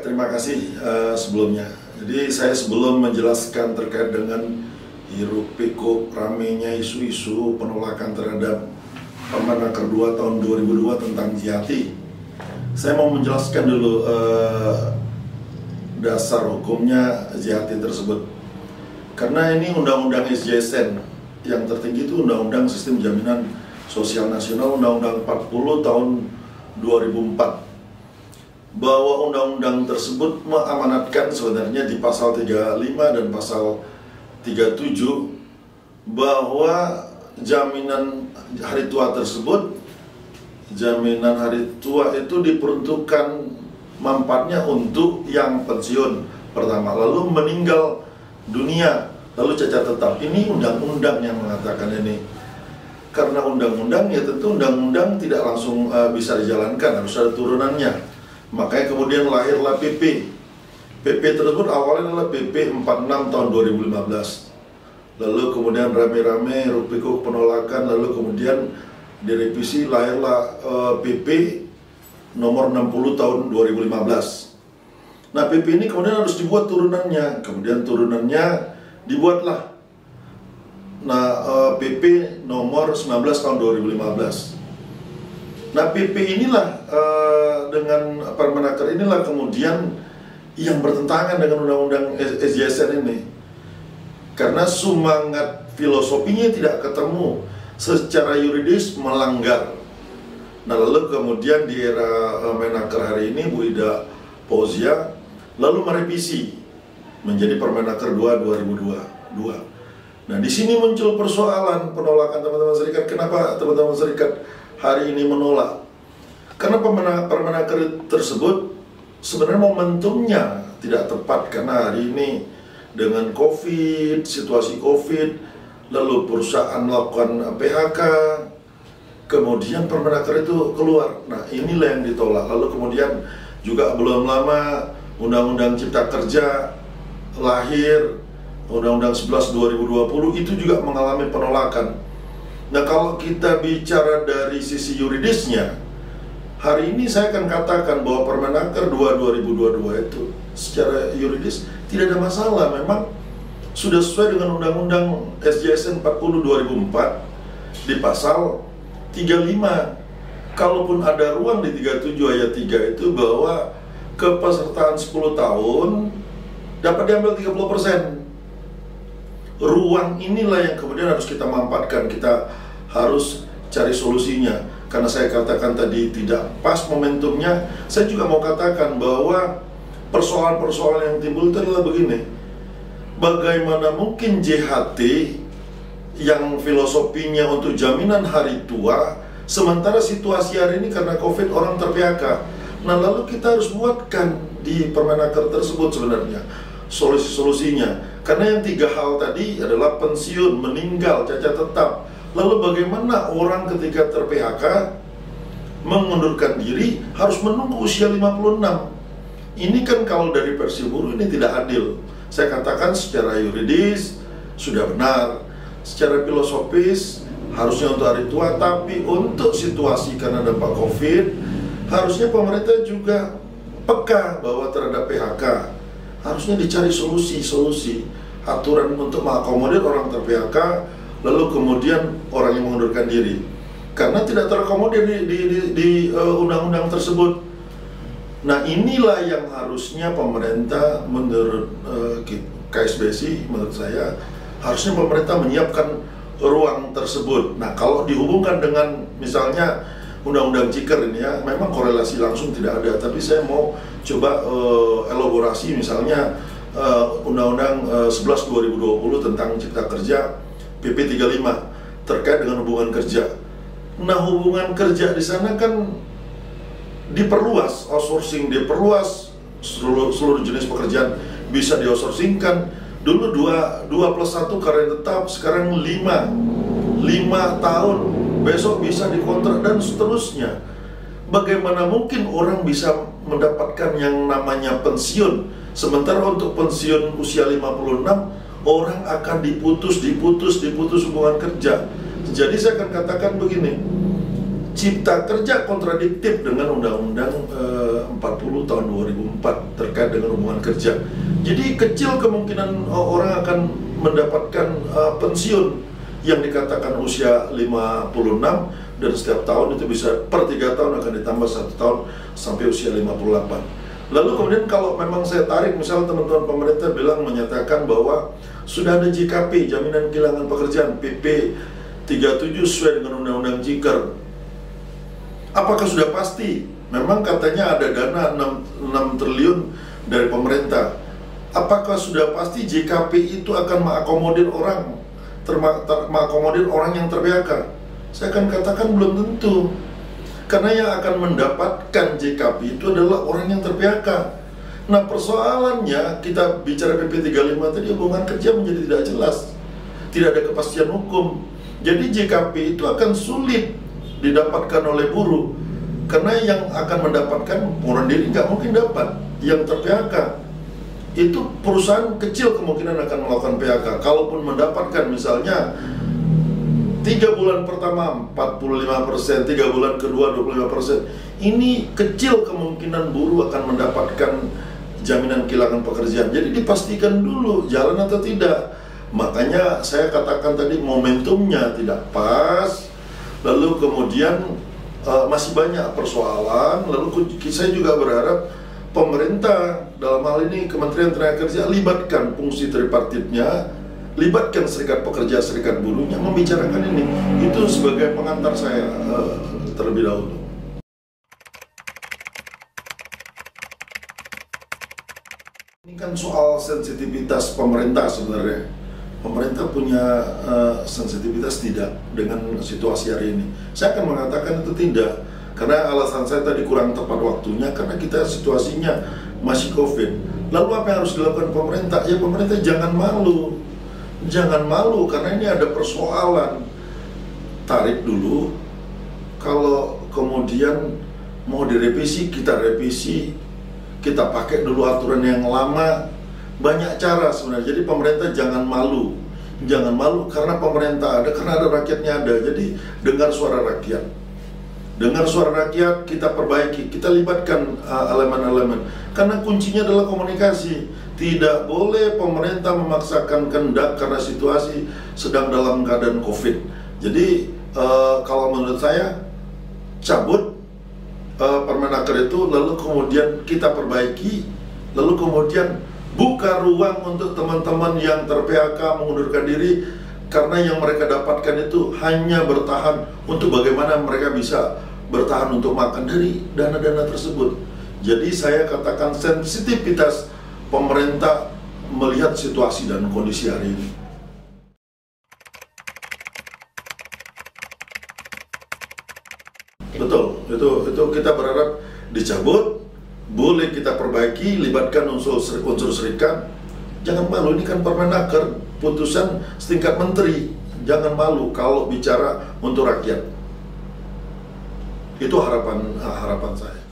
terima kasih sebelumnya. Jadi saya sebelum menjelaskan terkait dengan hiruk pikuk ramenya isu-isu penolakan terhadap Permenaker 2 tahun 2002 tentang JHT, saya mau menjelaskan dulu dasar hukumnya JHT tersebut. Karena ini Undang-Undang SJSN, yang tertinggi itu Undang-Undang Sistem Jaminan Sosial Nasional, Undang-Undang 40 tahun 2004. Bahwa undang-undang tersebut mengamanatkan sebenarnya di pasal 35 dan pasal 37 bahwa jaminan hari tua tersebut, jaminan hari tua itu diperuntukkan manfaatnya untuk yang pensiun pertama, lalu meninggal dunia, lalu cacat tetap. Ini undang-undang yang mengatakan ini. Karena undang-undang, ya tentu undang-undang tidak langsung bisa dijalankan, harus ada turunannya. Makanya kemudian lahirlah PP. PP tersebut awalnya adalah PP 46 tahun 2015. Lalu kemudian rame-rame hiruk-pikuk penolakan, lalu kemudian direvisi, lahirlah PP nomor 60 tahun 2015. Nah, PP ini kemudian harus dibuat turunannya. Kemudian turunannya dibuatlah PP nomor 19 tahun 2015. Nah, PP inilah dengan Permenaker inilah kemudian yang bertentangan dengan Undang-Undang SJSN ini. Karena semangat filosofinya tidak ketemu, secara yuridis melanggar. Nah, lalu kemudian di era Menaker hari ini, Bu Ida Fauzia lalu merevisi menjadi Permenaker 2 2022. Nah, di sini muncul persoalan penolakan teman-teman serikat. Kenapa teman-teman serikat hari ini menolak? Karena Permenaker tersebut sebenarnya momentumnya tidak tepat, karena hari ini dengan COVID, situasi COVID, lalu perusahaan melakukan PHK, kemudian Permenaker itu keluar. Nah, inilah yang ditolak. Lalu kemudian juga belum lama Undang-Undang Cipta Kerja lahir, Undang-Undang 11 2020 itu juga mengalami penolakan. Nah, kalau kita bicara dari sisi yuridisnya, hari ini saya akan katakan bahwa Permenaker 2 2022 itu secara yuridis tidak ada masalah. Memang sudah sesuai dengan Undang-Undang SJSN 40 2004 di pasal 35. Kalaupun ada ruang di 37 ayat 3 itu bahwa kepesertaan 10 tahun dapat diambil 30%. Ruang inilah yang kemudian harus kita manfaatkan, kita harus cari solusinya. Karena saya katakan tadi tidak pas momentumnya, saya juga mau katakan bahwa persoalan-persoalan yang timbul itu adalah begini. Bagaimana mungkin JHT yang filosofinya untuk jaminan hari tua, sementara situasi hari ini karena COVID orang ter-PHK. Nah, lalu kita harus buatkan di Permenaker tersebut sebenarnya solusi-solusinya. Karena yang 3 hal tadi adalah pensiun, meninggal, cacat tetap. Lalu bagaimana orang ketika ter-PHK mengundurkan diri harus menunggu usia 56. Ini kan kalau dari versi buruh ini tidak adil. Saya katakan secara yuridis sudah benar, secara filosofis harusnya untuk hari tua, tapi untuk situasi karena dampak COVID harusnya pemerintah juga peka bahwa terhadap PHK harusnya dicari solusi aturan untuk mengakomodir orang ter-PHK, lalu kemudian orang yang mengundurkan diri. Karena tidak terakomodir di undang-undang tersebut. Nah, inilah yang harusnya pemerintah menurut KSBSI, menurut saya harusnya pemerintah menyiapkan ruang tersebut. Nah, kalau dihubungkan dengan misalnya Undang-Undang Ciker ini ya, memang korelasi langsung tidak ada. Tapi saya mau coba elaborasi misalnya Undang-Undang 11 2020 tentang Cipta Kerja PP 35 terkait dengan hubungan kerja. Nah, hubungan kerja di sana kan diperluas, outsourcing diperluas, seluruh jenis pekerjaan bisa di-outsourcingkan. Dulu 2+1 karyawan tetap, sekarang 5 tahun, besok bisa dikontrak dan seterusnya. Bagaimana mungkin orang bisa mendapatkan yang namanya pensiun, sementara untuk pensiun usia 56 orang akan diputus hubungan kerja. Jadi saya akan katakan begini, Cipta Kerja kontradiktif dengan Undang-Undang 40 tahun 2004 terkait dengan hubungan kerja. Jadi kecil kemungkinan orang akan mendapatkan pensiun yang dikatakan usia 56, dan setiap tahun itu bisa per 3 tahun akan ditambah 1 tahun sampai usia 58. Lalu kemudian kalau memang saya tarik, misalnya teman-teman pemerintah bilang menyatakan bahwa sudah ada JKP, jaminan kehilangan pekerjaan, PP 37 sesuai dengan Undang-Undang Ciker. Apakah sudah pasti? Memang katanya ada dana 6 triliun dari pemerintah. Apakah sudah pasti JKP itu akan mengakomodir orang, mengakomodir orang yang ter-PHK? Saya akan katakan belum tentu. Karena yang akan mendapatkan JKP itu adalah orang yang ter-PHK. Nah, persoalannya kita bicara PP 35 tadi, hubungan kerja menjadi tidak jelas. Tidak ada kepastian hukum. Jadi JKP itu akan sulit didapatkan oleh buruh, karena yang akan mendapatkan orang diri nggak mungkin dapat. Yang ter-PHK itu perusahaan kecil kemungkinan akan melakukan PHK. Kalaupun mendapatkan misalnya 3 bulan pertama 45%, 3 bulan kedua 25%, ini kecil kemungkinan buruh akan mendapatkan jaminan kehilangan pekerjaan. Jadi dipastikan dulu jalan atau tidak. Makanya saya katakan tadi momentumnya tidak pas. Lalu kemudian masih banyak persoalan. Lalu saya juga berharap pemerintah, dalam hal ini Kementerian Tenaga Kerja, libatkan fungsi tripartitnya, libatkan serikat pekerja, serikat buruhnya membicarakan ini. Itu sebagai pengantar saya terlebih dahulu. Ini kan soal sensitivitas pemerintah sebenarnya. Pemerintah punya sensitivitas tidak dengan situasi hari ini? Saya akan mengatakan itu tidak, karena alasan saya tadi kurang tepat waktunya, karena kita situasinya masih COVID. Lalu apa yang harus dilakukan pemerintah? Ya pemerintah jangan malu, karena ini ada persoalan. Tarik dulu, kalau kemudian mau direvisi, kita revisi, kita pakai dulu aturan yang lama. Banyak cara sebenarnya. Jadi pemerintah jangan malu karena pemerintah ada, karena ada rakyatnya ada. Jadi dengar suara rakyat, kita perbaiki, kita libatkan elemen-elemen. Karena kuncinya adalah komunikasi. Tidak boleh pemerintah memaksakan kehendak karena situasi sedang dalam keadaan COVID. Jadi kalau menurut saya, cabut Permenaker itu, lalu kemudian kita perbaiki, lalu kemudian buka ruang untuk teman-teman yang ter-PHK mengundurkan diri, karena yang mereka dapatkan itu hanya bertahan untuk bagaimana mereka bisa bertahan untuk makan dari dana-dana tersebut. Jadi saya katakan sensitivitas pemerintah melihat situasi dan kondisi hari ini. Betul, itu kita berharap dicabut. Boleh kita perbaiki, libatkan unsur serikat. Jangan malu, ini kan Permenaker, putusan setingkat menteri. Jangan malu kalau bicara untuk rakyat. Itu harapan saya.